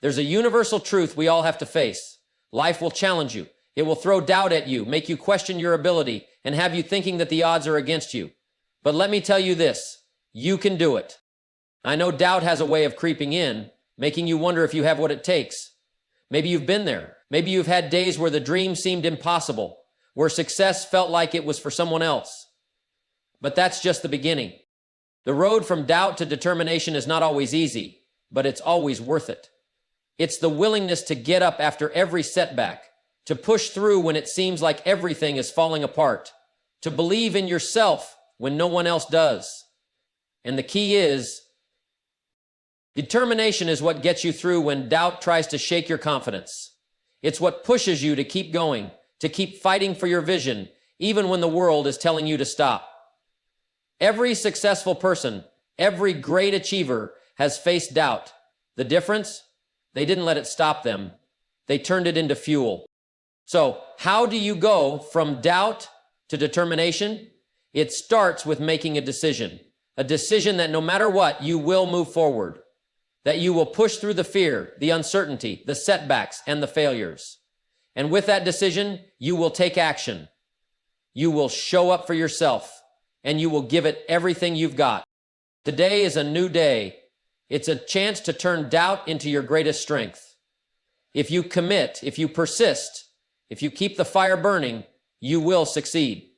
There's a universal truth we all have to face. Life will challenge you. It will throw doubt at you, make you question your ability, and have you thinking that the odds are against you. But let me tell you this, you can do it. I know doubt has a way of creeping in, making you wonder if you have what it takes. Maybe you've been there. Maybe you've had days where the dream seemed impossible, where success felt like it was for someone else. But that's just the beginning. The road from doubt to determination is not always easy, but it's always worth it. It's the willingness to get up after every setback, to push through when it seems like everything is falling apart, to believe in yourself when no one else does. And the key is, determination is what gets you through when doubt tries to shake your confidence. It's what pushes you to keep going, to keep fighting for your vision, even when the world is telling you to stop. Every successful person, every great achiever has faced doubt. The difference? They didn't let it stop them. They turned it into fuel. So, how do you go from doubt to determination? It starts with making a decision that no matter what, you will move forward, that you will push through the fear, the uncertainty, the setbacks, and the failures. And with that decision, you will take action. You will show up for yourself, and you will give it everything you've got. Today is a new day. It's a chance to turn doubt into your greatest strength. If you commit, if you persist, if you keep the fire burning, you will succeed.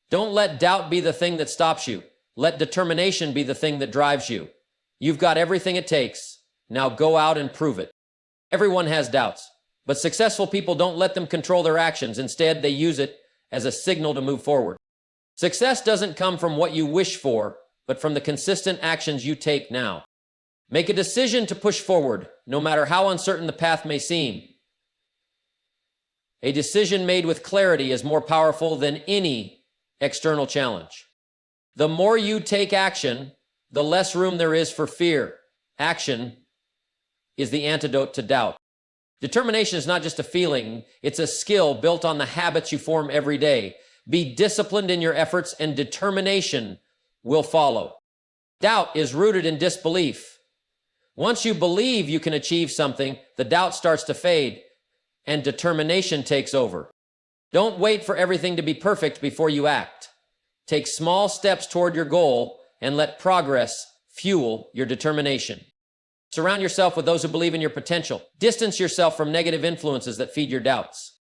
Don't let doubt be the thing that stops you. Let determination be the thing that drives you. You've got everything it takes. Now go out and prove it. Everyone has doubts, but successful people don't let them control their actions. Instead, they use it as a signal to move forward. Success doesn't come from what you wish for, but from the consistent actions you take now. Make a decision to push forward, no matter how uncertain the path may seem. A decision made with clarity is more powerful than any external challenge. The more you take action, the less room there is for fear. Action is the antidote to doubt. Determination is not just a feeling, it's a skill built on the habits you form every day. Be disciplined in your efforts, and determination will follow. Doubt is rooted in disbelief. Once you believe you can achieve something, the doubt starts to fade, and determination takes over. Don't wait for everything to be perfect before you act. Take small steps toward your goal and let progress fuel your determination. Surround yourself with those who believe in your potential. Distance yourself from negative influences that feed your doubts.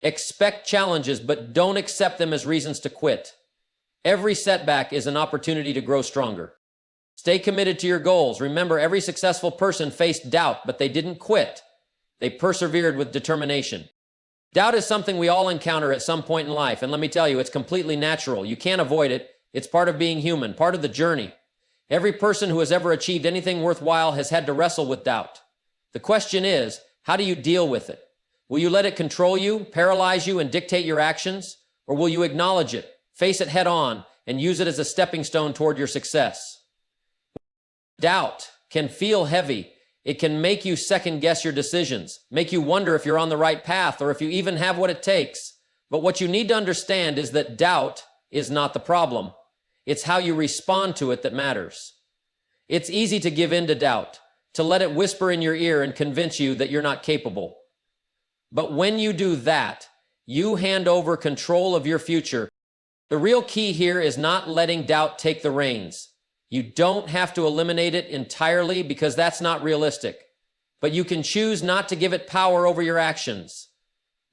Expect challenges, but don't accept them as reasons to quit. Every setback is an opportunity to grow stronger. Stay committed to your goals. Remember, every successful person faced doubt, but they didn't quit. They persevered with determination. Doubt is something we all encounter at some point in life, and let me tell you, it's completely natural. You can't avoid it. It's part of being human, part of the journey. Every person who has ever achieved anything worthwhile has had to wrestle with doubt. The question is, how do you deal with it? Will you let it control you, paralyze you, and dictate your actions? Or will you acknowledge it, face it head on, and use it as a stepping stone toward your success? Doubt can feel heavy. It can make you second guess your decisions, make you wonder if you're on the right path or if you even have what it takes. But what you need to understand is that doubt is not the problem. It's how you respond to it that matters. It's easy to give in to doubt, to let it whisper in your ear and convince you that you're not capable. But when you do that, you hand over control of your future. The real key here is not letting doubt take the reins. You don't have to eliminate it entirely because that's not realistic. But you can choose not to give it power over your actions.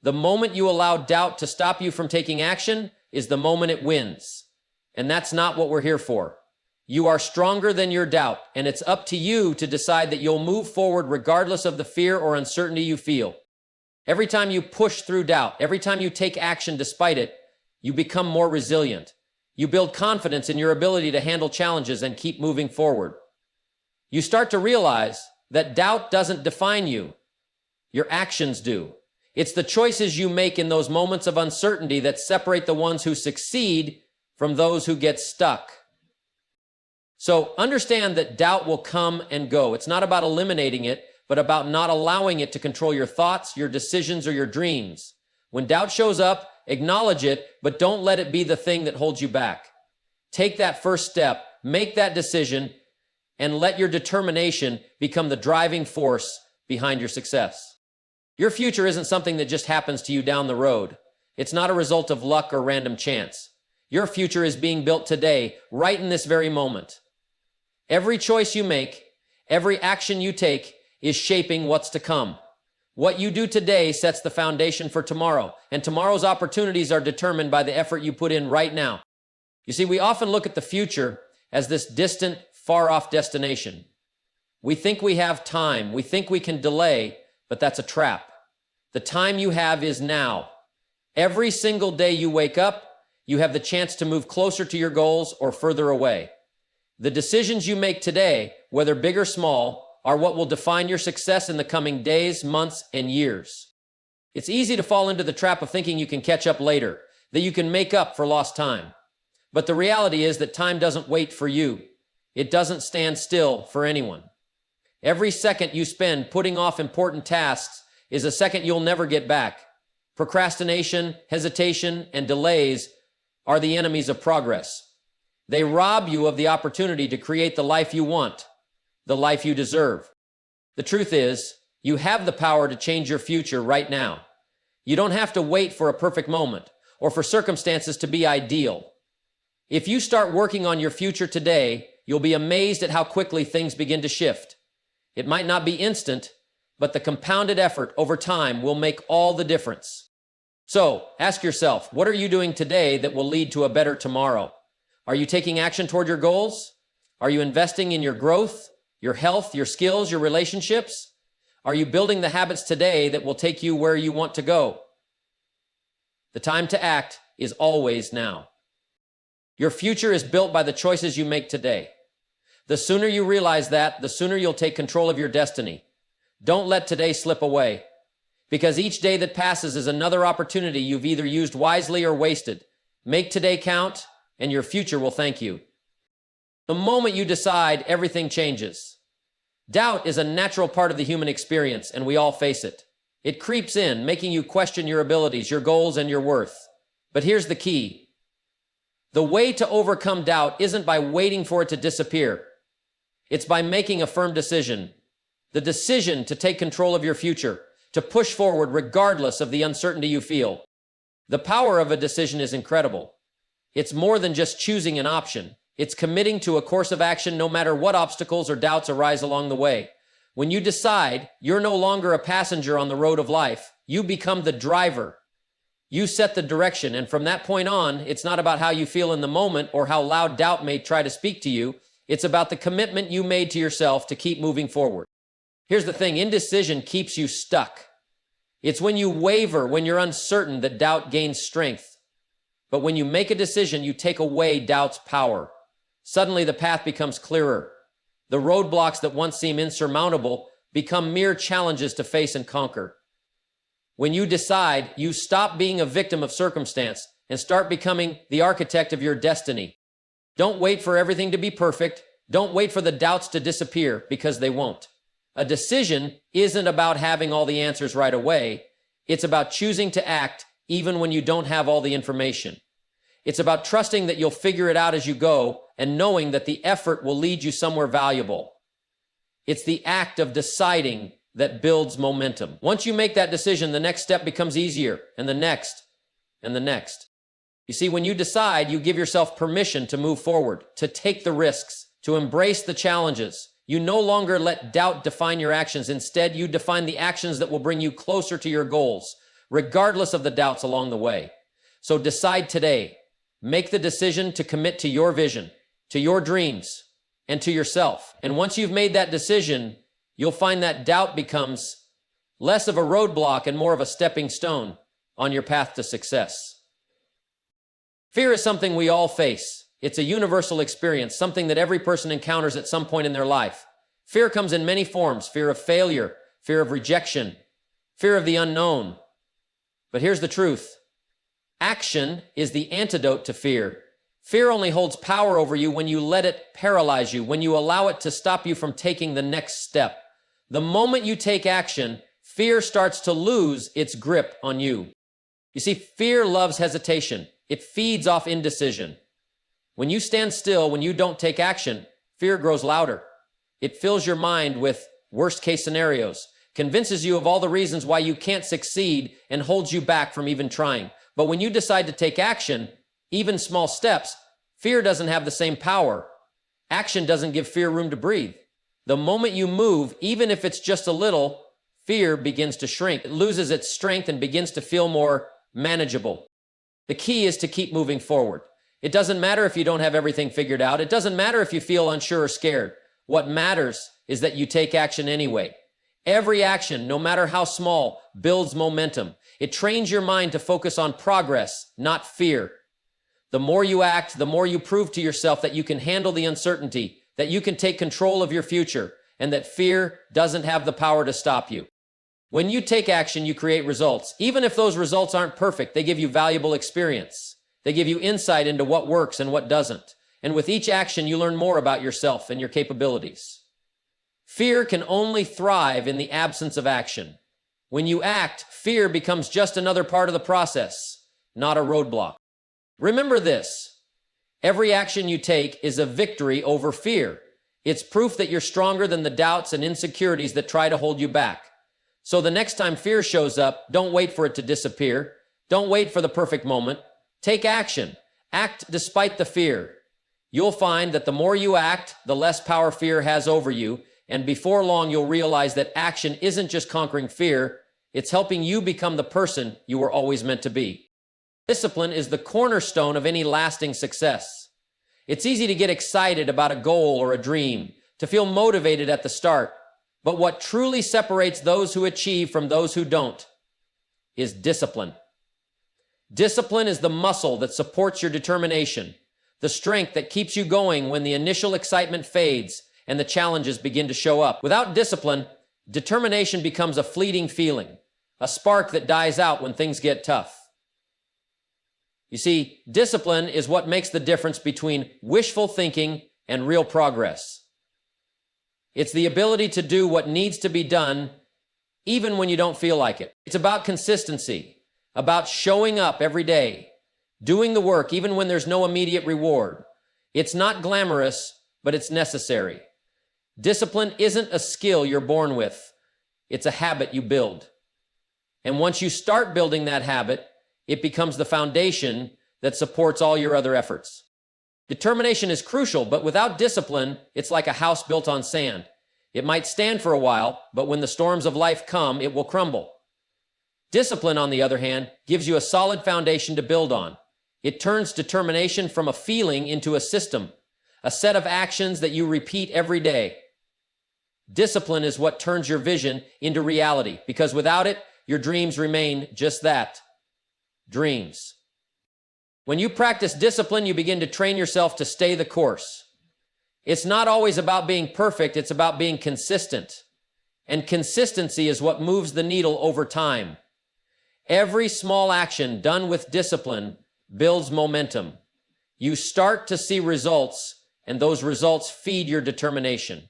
The moment you allow doubt to stop you from taking action is the moment it wins. And that's not what we're here for. You are stronger than your doubt, and it's up to you to decide that you'll move forward regardless of the fear or uncertainty you feel. Every time you push through doubt, every time you take action despite it, you become more resilient. You build confidence in your ability to handle challenges and keep moving forward. You start to realize that doubt doesn't define you. Your actions do. It's the choices you make in those moments of uncertainty that separate the ones who succeed from those who get stuck. So understand that doubt will come and go. It's not about eliminating it, but about not allowing it to control your thoughts, your decisions, or your dreams. When doubt shows up, acknowledge it, but don't let it be the thing that holds you back. Take that first step, make that decision, and let your determination become the driving force behind your success. Your future isn't something that just happens to you down the road. It's not a result of luck or random chance. Your future is being built today, right in this very moment. Every choice you make, every action you take is shaping what's to come. What you do today sets the foundation for tomorrow, and tomorrow's opportunities are determined by the effort you put in right now. You see, we often look at the future as this distant, far-off destination. We think we have time, we think we can delay, but that's a trap. The time you have is now. Every single day you wake up, you have the chance to move closer to your goals or further away. The decisions you make today, whether big or small, are what will define your success in the coming days, months, and years. It's easy to fall into the trap of thinking you can catch up later, that you can make up for lost time. But the reality is that time doesn't wait for you. It doesn't stand still for anyone. Every second you spend putting off important tasks is a second you'll never get back. Procrastination, hesitation, and delays are the enemies of progress. They rob you of the opportunity to create the life you want, the life you deserve. The truth is, you have the power to change your future right now. You don't have to wait for a perfect moment or for circumstances to be ideal. If you start working on your future today, you'll be amazed at how quickly things begin to shift. It might not be instant, but the compounded effort over time will make all the difference. So, ask yourself, what are you doing today that will lead to a better tomorrow? Are you taking action toward your goals? Are you investing in your growth, your health, your skills, your relationships? Are you building the habits today that will take you where you want to go? The time to act is always now. Your future is built by the choices you make today. The sooner you realize that, the sooner you'll take control of your destiny. Don't let today slip away, because each day that passes is another opportunity you've either used wisely or wasted. Make today count, and your future will thank you. The moment you decide, everything changes. Doubt is a natural part of the human experience, and we all face it. It creeps in, making you question your abilities, your goals, and your worth. But here's the key. The way to overcome doubt isn't by waiting for it to disappear. It's by making a firm decision. The decision to take control of your future, to push forward regardless of the uncertainty you feel. The power of a decision is incredible. It's more than just choosing an option. It's committing to a course of action no matter what obstacles or doubts arise along the way. When you decide, you're no longer a passenger on the road of life. You become the driver. You set the direction, and from that point on, it's not about how you feel in the moment or how loud doubt may try to speak to you. It's about the commitment you made to yourself to keep moving forward. Here's the thing, indecision keeps you stuck. It's when you waver, when you're uncertain, that doubt gains strength. But when you make a decision, you take away doubt's power. Suddenly the path becomes clearer. The roadblocks that once seemed insurmountable become mere challenges to face and conquer. When you decide, you stop being a victim of circumstance and start becoming the architect of your destiny. Don't wait for everything to be perfect. Don't wait for the doubts to disappear, because they won't. A decision isn't about having all the answers right away. It's about choosing to act even when you don't have all the information. It's about trusting that you'll figure it out as you go and knowing that the effort will lead you somewhere valuable. It's the act of deciding that builds momentum. Once you make that decision, the next step becomes easier, and the next, and the next. You see, when you decide, you give yourself permission to move forward, to take the risks, to embrace the challenges. You no longer let doubt define your actions. Instead, you define the actions that will bring you closer to your goals, regardless of the doubts along the way. So decide today. Make the decision to commit to your vision, to your dreams, and to yourself. And once you've made that decision, you'll find that doubt becomes less of a roadblock and more of a stepping stone on your path to success. Fear is something we all face. It's a universal experience, something that every person encounters at some point in their life. Fear comes in many forms: fear of failure, fear of rejection, fear of the unknown. But here's the truth. Action is the antidote to fear. Fear only holds power over you when you let it paralyze you, when you allow it to stop you from taking the next step. The moment you take action, fear starts to lose its grip on you. You see, fear loves hesitation. It feeds off indecision. When you stand still, when you don't take action, fear grows louder. It fills your mind with worst-case scenarios, convinces you of all the reasons why you can't succeed, and holds you back from even trying. But when you decide to take action, even small steps, fear doesn't have the same power. Action doesn't give fear room to breathe. The moment you move, even if it's just a little, fear begins to shrink. It loses its strength and begins to feel more manageable. The key is to keep moving forward. It doesn't matter if you don't have everything figured out. It doesn't matter if you feel unsure or scared. What matters is that you take action anyway. Every action, no matter how small, builds momentum. It trains your mind to focus on progress, not fear. The more you act, the more you prove to yourself that you can handle the uncertainty, that you can take control of your future, and that fear doesn't have the power to stop you. When you take action, you create results. Even if those results aren't perfect, they give you valuable experience. They give you insight into what works and what doesn't. And with each action, you learn more about yourself and your capabilities. Fear can only thrive in the absence of action. When you act, fear becomes just another part of the process, not a roadblock. Remember this: every action you take is a victory over fear. It's proof that you're stronger than the doubts and insecurities that try to hold you back. So the next time fear shows up, don't wait for it to disappear. Don't wait for the perfect moment. Take action. Act despite the fear. You'll find that the more you act, the less power fear has over you, and before long you'll realize that action isn't just conquering fear, it's helping you become the person you were always meant to be. Discipline is the cornerstone of any lasting success. It's easy to get excited about a goal or a dream, to feel motivated at the start, but what truly separates those who achieve from those who don't is discipline. Discipline is the muscle that supports your determination, the strength that keeps you going when the initial excitement fades and the challenges begin to show up. Without discipline, determination becomes a fleeting feeling, a spark that dies out when things get tough. You see, discipline is what makes the difference between wishful thinking and real progress. It's the ability to do what needs to be done even when you don't feel like it. It's about consistency, about showing up every day, doing the work even when there's no immediate reward. It's not glamorous, but it's necessary. Discipline isn't a skill you're born with. It's a habit you build. And once you start building that habit, it becomes the foundation that supports all your other efforts. Determination is crucial, but without discipline, it's like a house built on sand. It might stand for a while, but when the storms of life come, it will crumble. Discipline, on the other hand, gives you a solid foundation to build on. It turns determination from a feeling into a system, a set of actions that you repeat every day. Discipline is what turns your vision into reality, because without it, your dreams remain just that, dreams. When you practice discipline, you begin to train yourself to stay the course. It's not always about being perfect, it's about being consistent. And consistency is what moves the needle over time. Every small action done with discipline builds momentum. You start to see results, and those results feed your determination.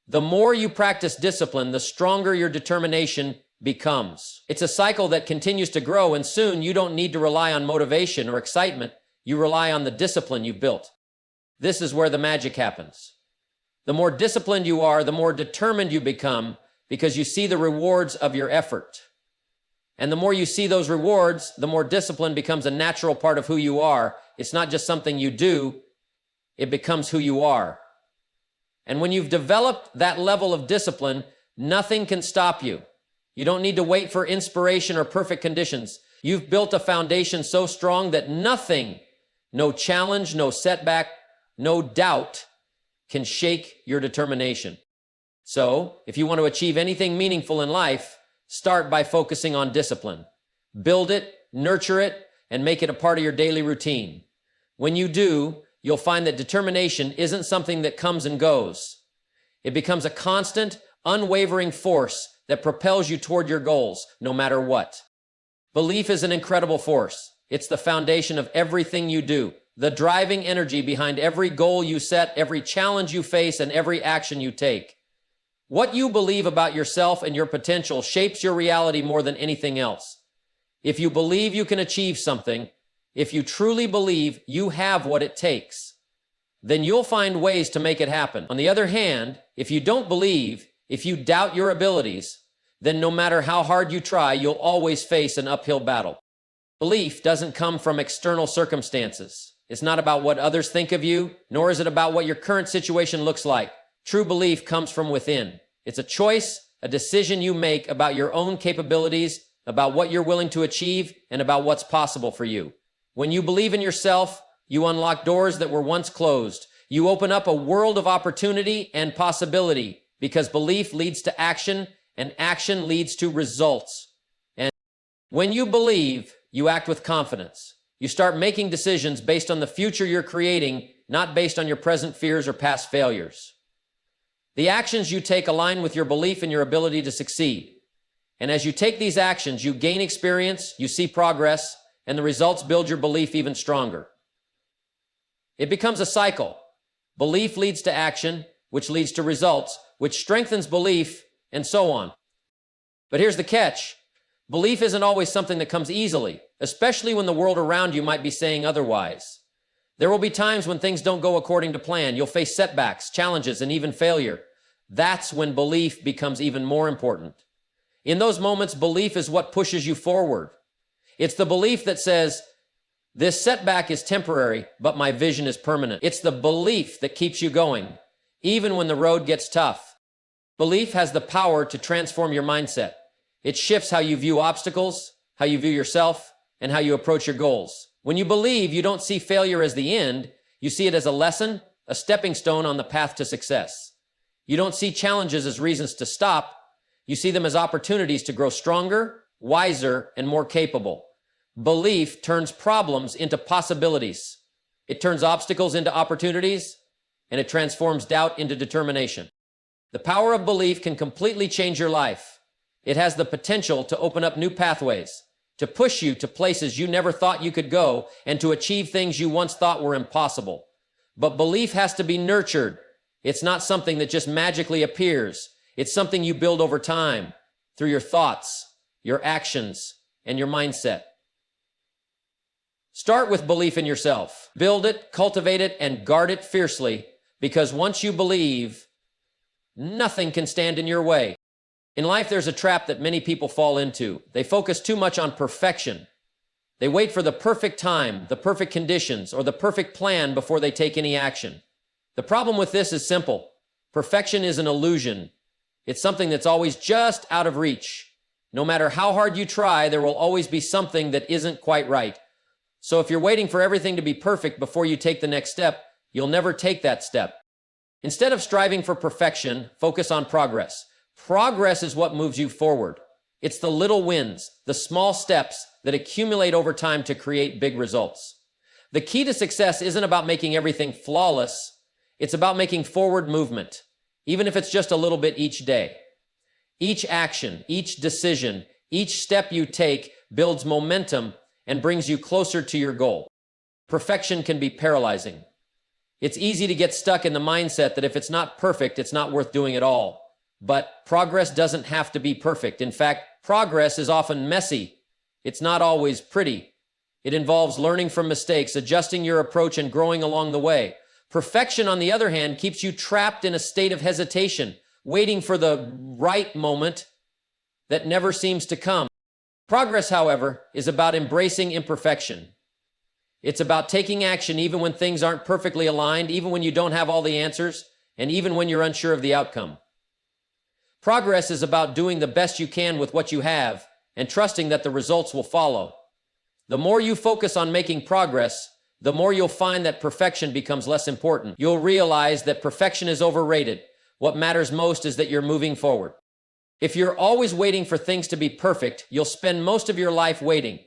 The more you practice discipline, the stronger your determination becomes. It's a cycle that continues to grow, and soon you don't need to rely on motivation or excitement. You rely on the discipline you've built. This is where the magic happens. The more disciplined you are, the more determined you become, because you see the rewards of your effort. And the more you see those rewards, the more discipline becomes a natural part of who you are. It's not just something you do, it becomes who you are. And when you've developed that level of discipline, nothing can stop you. You don't need to wait for inspiration or perfect conditions. You've built a foundation so strong that nothing, no challenge, no setback, no doubt can shake your determination. So, if you want to achieve anything meaningful in life, start by focusing on discipline. Build it, nurture it, and make it a part of your daily routine. When you do, you'll find that determination isn't something that comes and goes. It becomes a constant, unwavering force that propels you toward your goals, no matter what. Belief is an incredible force. It's the foundation of everything you do, the driving energy behind every goal you set, every challenge you face, and every action you take. What you believe about yourself and your potential shapes your reality more than anything else. If you believe you can achieve something, if you truly believe you have what it takes, then you'll find ways to make it happen. On the other hand, if you don't believe, if you doubt your abilities, then no matter how hard you try, you'll always face an uphill battle. Belief doesn't come from external circumstances. It's not about what others think of you, nor is it about what your current situation looks like. True belief comes from within. It's a choice, a decision you make about your own capabilities, about what you're willing to achieve, and about what's possible for you. When you believe in yourself, you unlock doors that were once closed. You open up a world of opportunity and possibility, because belief leads to action, and action leads to results. And when you believe, you act with confidence. You start making decisions based on the future you're creating, not based on your present fears or past failures. The actions you take align with your belief in your ability to succeed. And as you take these actions, you gain experience, you see progress, and the results build your belief even stronger. It becomes a cycle. Belief leads to action, which leads to results, which strengthens belief, and so on. But here's the catch. Belief isn't always something that comes easily, especially when the world around you might be saying otherwise. There will be times when things don't go according to plan. You'll face setbacks, challenges, and even failure. That's when belief becomes even more important. In those moments, belief is what pushes you forward. It's the belief that says, this setback is temporary, but my vision is permanent. It's the belief that keeps you going, even when the road gets tough. Belief has the power to transform your mindset. It shifts how you view obstacles, how you view yourself, and how you approach your goals. When you believe, you don't see failure as the end. You see it as a lesson, a stepping stone on the path to success. You don't see challenges as reasons to stop. You see them as opportunities to grow stronger, wiser, and more capable. Belief turns problems into possibilities. It turns obstacles into opportunities, and it transforms doubt into determination. The power of belief can completely change your life. It has the potential to open up new pathways, to push you to places you never thought you could go, and to achieve things you once thought were impossible. But belief has to be nurtured. It's not something that just magically appears. It's something you build over time, through your thoughts, your actions, and your mindset. Start with belief in yourself. Build it, cultivate it, and guard it fiercely, because once you believe, nothing can stand in your way. In life, there's a trap that many people fall into. They focus too much on perfection. They wait for the perfect time, the perfect conditions, or the perfect plan before they take any action. The problem with this is simple. Perfection is an illusion. It's something that's always just out of reach. No matter how hard you try, there will always be something that isn't quite right. So if you're waiting for everything to be perfect before you take the next step, you'll never take that step. Instead of striving for perfection, focus on progress. Progress is what moves you forward. It's the little wins, the small steps that accumulate over time to create big results. The key to success isn't about making everything flawless. It's about making forward movement, even if it's just a little bit each day. Each action, each decision, each step you take builds momentum and brings you closer to your goal. Perfection can be paralyzing. It's easy to get stuck in the mindset that if it's not perfect, it's not worth doing at all. But progress doesn't have to be perfect. In fact, progress is often messy. It's not always pretty. It involves learning from mistakes, adjusting your approach, and growing along the way. Perfection, on the other hand, keeps you trapped in a state of hesitation, waiting for the right moment that never seems to come. Progress, however, is about embracing imperfection. It's about taking action even when things aren't perfectly aligned, even when you don't have all the answers, and even when you're unsure of the outcome. Progress is about doing the best you can with what you have and trusting that the results will follow. The more you focus on making progress, the more you'll find that perfection becomes less important. You'll realize that perfection is overrated. What matters most is that you're moving forward. If you're always waiting for things to be perfect, you'll spend most of your life waiting.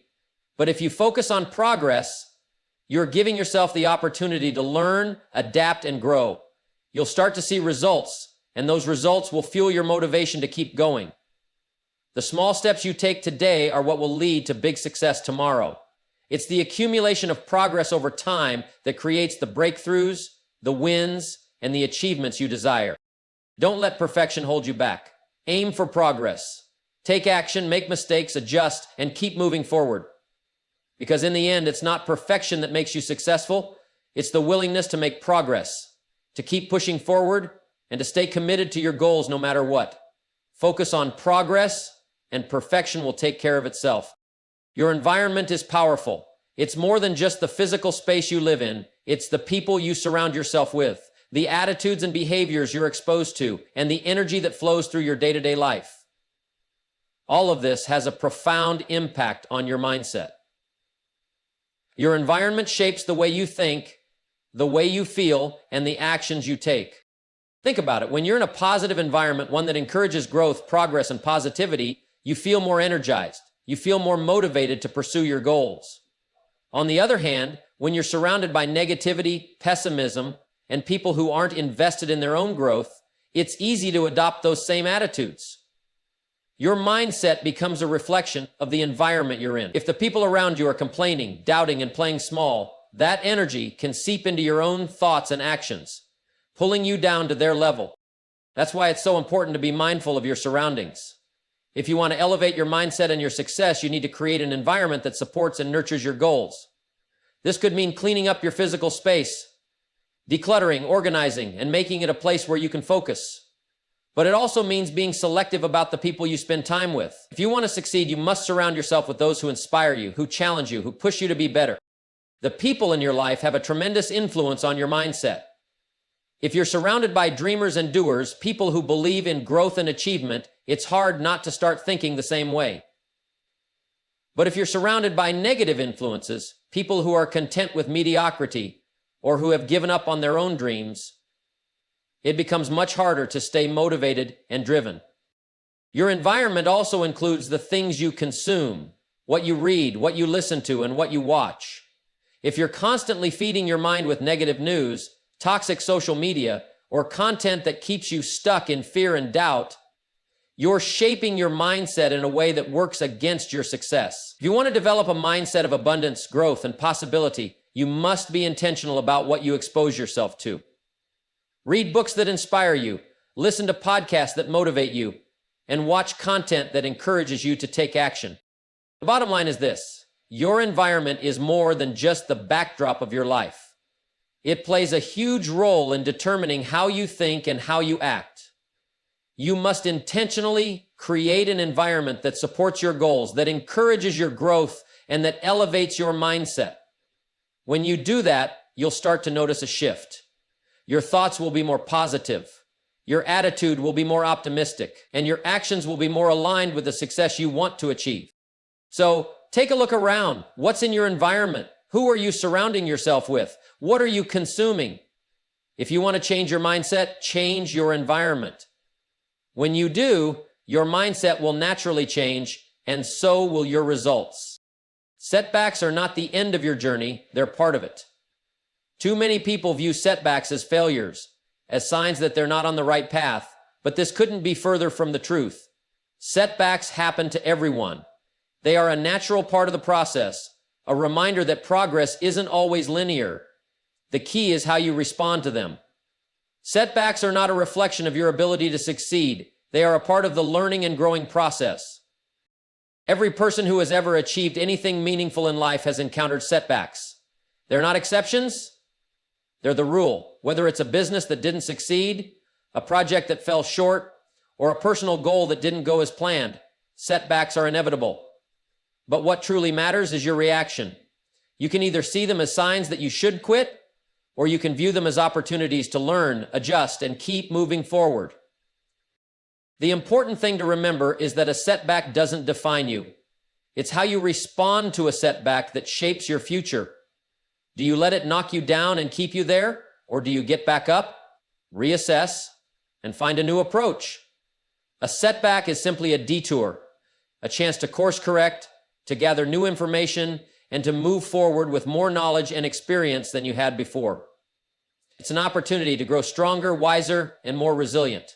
But if you focus on progress, you're giving yourself the opportunity to learn, adapt, and grow. You'll start to see results, and those results will fuel your motivation to keep going. The small steps you take today are what will lead to big success tomorrow. It's the accumulation of progress over time that creates the breakthroughs, the wins, and the achievements you desire. Don't let perfection hold you back. Aim for progress. Take action, make mistakes, adjust, and keep moving forward. Because in the end, it's not perfection that makes you successful. It's the willingness to make progress, to keep pushing forward, and to stay committed to your goals no matter what. Focus on progress, and perfection will take care of itself. Your environment is powerful. It's more than just the physical space you live in. It's the people you surround yourself with, the attitudes and behaviors you're exposed to, and the energy that flows through your day-to-day life. All of this has a profound impact on your mindset. Your environment shapes the way you think, the way you feel, and the actions you take. Think about it. When you're in a positive environment, one that encourages growth, progress, and positivity, you feel more energized. You feel more motivated to pursue your goals. On the other hand, when you're surrounded by negativity, pessimism, and people who aren't invested in their own growth, it's easy to adopt those same attitudes. Your mindset becomes a reflection of the environment you're in. If the people around you are complaining, doubting, and playing small, that energy can seep into your own thoughts and actions, pulling you down to their level. That's why it's so important to be mindful of your surroundings. If you want to elevate your mindset and your success, you need to create an environment that supports and nurtures your goals. This could mean cleaning up your physical space, decluttering, organizing, and making it a place where you can focus. But it also means being selective about the people you spend time with. If you want to succeed, you must surround yourself with those who inspire you, who challenge you, who push you to be better. The people in your life have a tremendous influence on your mindset. If you're surrounded by dreamers and doers, people who believe in growth and achievement, it's hard not to start thinking the same way. But if you're surrounded by negative influences, people who are content with mediocrity or who have given up on their own dreams, it becomes much harder to stay motivated and driven. Your environment also includes the things you consume, what you read, what you listen to, and what you watch. If you're constantly feeding your mind with negative news, toxic social media, or content that keeps you stuck in fear and doubt, you're shaping your mindset in a way that works against your success. If you want to develop a mindset of abundance, growth, and possibility, you must be intentional about what you expose yourself to. Read books that inspire you, listen to podcasts that motivate you, and watch content that encourages you to take action. The bottom line is this: your environment is more than just the backdrop of your life. It plays a huge role in determining how you think and how you act. You must intentionally create an environment that supports your goals, that encourages your growth, and that elevates your mindset. When you do that, you'll start to notice a shift. Your thoughts will be more positive, your attitude will be more optimistic, and your actions will be more aligned with the success you want to achieve. So take a look around. What's in your environment? Who are you surrounding yourself with? What are you consuming? If you want to change your mindset, change your environment. When you do, your mindset will naturally change, and so will your results. Setbacks are not the end of your journey, they're part of it. Too many people view setbacks as failures, as signs that they're not on the right path, but this couldn't be further from the truth. Setbacks happen to everyone. They are a natural part of the process, a reminder that progress isn't always linear. The key is how you respond to them. Setbacks are not a reflection of your ability to succeed. They are a part of the learning and growing process. Every person who has ever achieved anything meaningful in life has encountered setbacks. They're not exceptions. They're the rule. Whether it's a business that didn't succeed, a project that fell short, or a personal goal that didn't go as planned, setbacks are inevitable. But what truly matters is your reaction. You can either see them as signs that you should quit, or you can view them as opportunities to learn, adjust, and keep moving forward. The important thing to remember is that a setback doesn't define you. It's how you respond to a setback that shapes your future. Do you let it knock you down and keep you there? Or do you get back up, reassess, and find a new approach? A setback is simply a detour, a chance to course correct, to gather new information, and to move forward with more knowledge and experience than you had before. It's an opportunity to grow stronger, wiser, and more resilient.